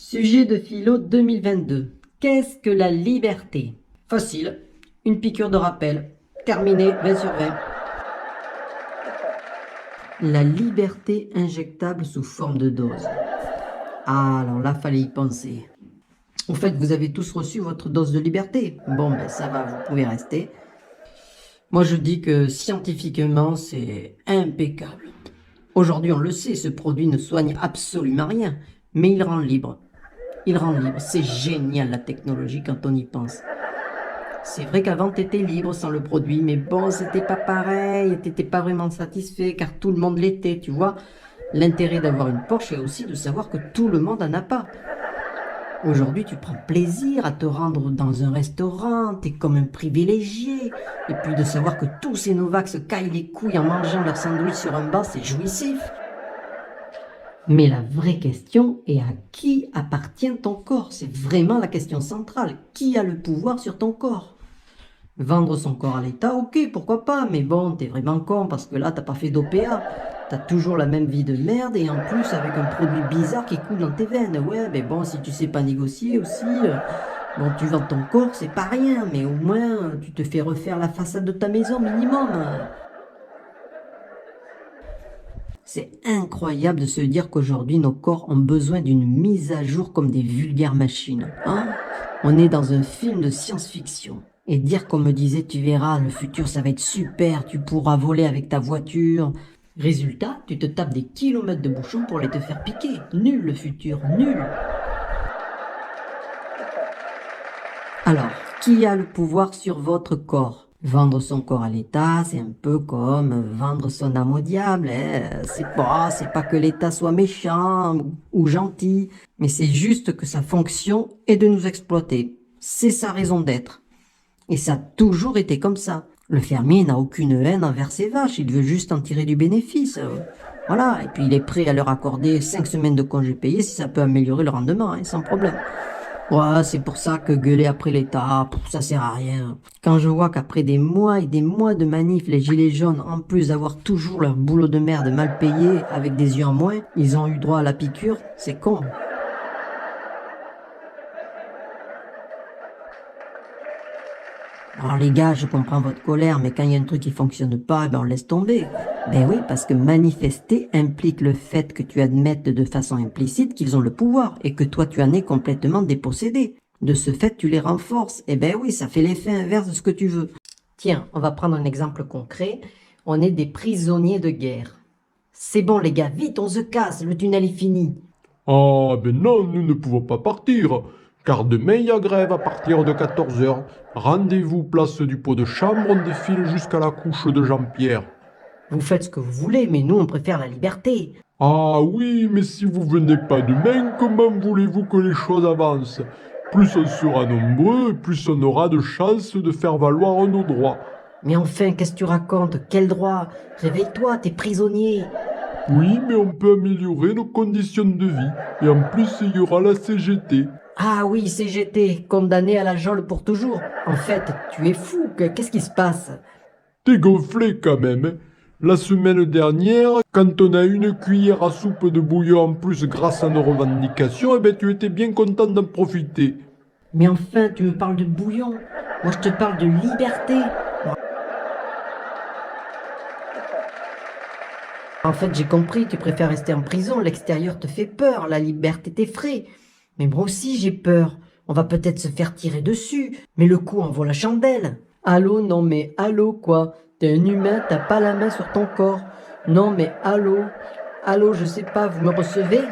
Sujet de philo 2022. Qu'est-ce que la liberté? Facile. Une piqûre de rappel. Terminé, 20 sur 20. La liberté injectable sous forme de dose. Ah, alors là, fallait y penser. En fait, vous avez tous reçu votre dose de liberté. Bon, ben ça va, vous pouvez rester. Moi, je dis que scientifiquement, c'est impeccable. Aujourd'hui, on le sait, ce produit ne soigne absolument rien, mais il rend libre. Il rend libre. C'est génial la technologie quand on y pense. C'est vrai qu'avant t'étais libre sans le produit, mais bon, c'était pas pareil, t'étais pas vraiment satisfait car tout le monde l'était, tu vois. L'intérêt d'avoir une Porsche est aussi de savoir que tout le monde en a pas. Aujourd'hui, tu prends plaisir à te rendre dans un restaurant, t'es comme un privilégié. Et puis de savoir que tous ces Novaks se caillent les couilles en mangeant leur sandwich sur un banc, c'est jouissif. Mais la vraie question est à qui appartient ton corps? C'est vraiment la question centrale. Qui a le pouvoir sur ton corps? Vendre son corps à l'État, ok, pourquoi pas, mais bon, t'es vraiment con parce que là, t'as pas fait d'OPA. T'as toujours la même vie de merde et en plus avec un produit bizarre qui coule dans tes veines. Ouais, mais bon, si tu sais pas négocier aussi, bon, tu vends ton corps, c'est pas rien, mais au moins, tu te fais refaire la façade de ta maison minimum. C'est incroyable de se dire qu'aujourd'hui, nos corps ont besoin d'une mise à jour comme des vulgaires machines. Hein? On est dans un film de science-fiction. Et dire qu'on me disait, tu verras, le futur, ça va être super, tu pourras voler avec ta voiture. Résultat, tu te tapes des kilomètres de bouchons pour aller te faire piquer. Nul le futur, nul. Alors, qui a le pouvoir sur votre corps? Vendre son corps à l'État, c'est un peu comme vendre son âme au diable. Hein. C'est pas que l'État soit méchant ou gentil, mais c'est juste que sa fonction est de nous exploiter. C'est sa raison d'être. Et ça a toujours été comme ça. Le fermier n'a aucune haine envers ses vaches, il veut juste en tirer du bénéfice. Voilà, et puis il est prêt à leur accorder 5 semaines de congés payés si ça peut améliorer le rendement, hein, sans problème. Ouais, c'est pour ça que gueuler après l'État, ça sert à rien. Quand je vois qu'après des mois et des mois de manifs, les gilets jaunes, en plus d'avoir toujours leur boulot de merde mal payé, avec des yeux en moins, ils ont eu droit à la piqûre, c'est con. Alors les gars, je comprends votre colère, mais quand il y a un truc qui fonctionne pas, ben on laisse tomber. Ben oui, parce que manifester implique le fait que tu admettes de façon implicite qu'ils ont le pouvoir et que toi tu en es complètement dépossédé. De ce fait, tu les renforces. Et ben oui, ça fait l'effet inverse de ce que tu veux. Tiens, on va prendre un exemple concret. On est des prisonniers de guerre. C'est bon les gars, vite, on se casse, le tunnel est fini. Ah ben non, nous ne pouvons pas partir, car demain il y a grève à partir de 14 heures. Rendez-vous place du pot de chambre, on défile jusqu'à la couche de Jean-Pierre. Vous faites ce que vous voulez, mais nous on préfère la liberté. Ah oui, mais si vous venez pas demain, comment voulez-vous que les choses avancent? Plus on sera nombreux, plus on aura de chances de faire valoir nos droits. Mais enfin, qu'est-ce que tu racontes? Quel droit? Réveille-toi, t'es prisonnier. Oui, mais on peut améliorer nos conditions de vie, et en plus il y aura la CGT. Ah oui, CGT, condamné à la geôle pour toujours. En fait, tu es fou, qu'est-ce qui se passe? T'es gonflé quand même, hein. La semaine dernière, quand on a eu une cuillère à soupe de bouillon en plus grâce à nos revendications, eh ben tu étais bien content d'en profiter. Mais enfin, tu me parles de bouillon. Moi, je te parle de liberté. En fait, j'ai compris, tu préfères rester en prison, l'extérieur te fait peur, la liberté t'effraie. Mais moi aussi, j'ai peur. On va peut-être se faire tirer dessus, mais le coup en vaut la chandelle. Allô, non mais allô quoi? T'es un humain, t'as pas la main sur ton corps. Non mais allô? Allô, je sais pas, vous me recevez?